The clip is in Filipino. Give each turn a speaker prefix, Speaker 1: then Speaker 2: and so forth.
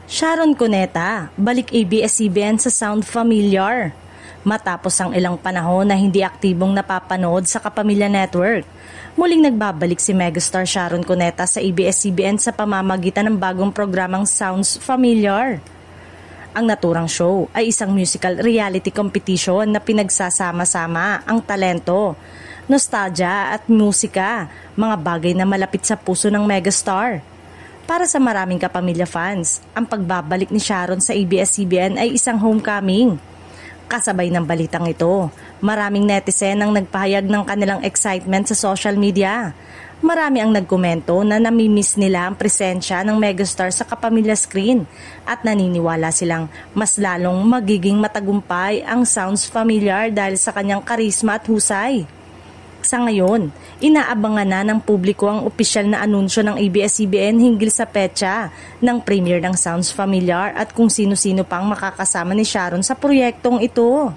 Speaker 1: Sharon Cuneta, balik ABS-CBN sa Sound Familiar. Matapos ang ilang panahon na hindi aktibong napapanood sa Kapamilya Network, muling nagbabalik si megastar Sharon Cuneta sa ABS-CBN sa pamamagitan ng bagong programang Sounds Familiar. Ang naturang show ay isang musical reality competition na pinagsasama-sama ang talento, nostalgia at musika, mga bagay na malapit sa puso ng megastar. Para sa maraming Kapamilya fans, ang pagbabalik ni Sharon sa ABS-CBN ay isang homecoming. Kasabay ng balitang ito, maraming netizen ang nagpahayag ng kanilang excitement sa social media. Marami ang nagkomento na namimiss nila ang presensya ng megastar sa Kapamilya screen at naniniwala silang mas lalong magiging matagumpay ang Sounds Familiar dahil sa kanyang karisma at husay. Sa ngayon, inaabangan na ng publiko ang opisyal na anunsyo ng ABS-CBN hinggil sa petsa ng premiere ng Sounds Familiar at kung sino-sino pang makakasama ni Sharon sa proyektong ito.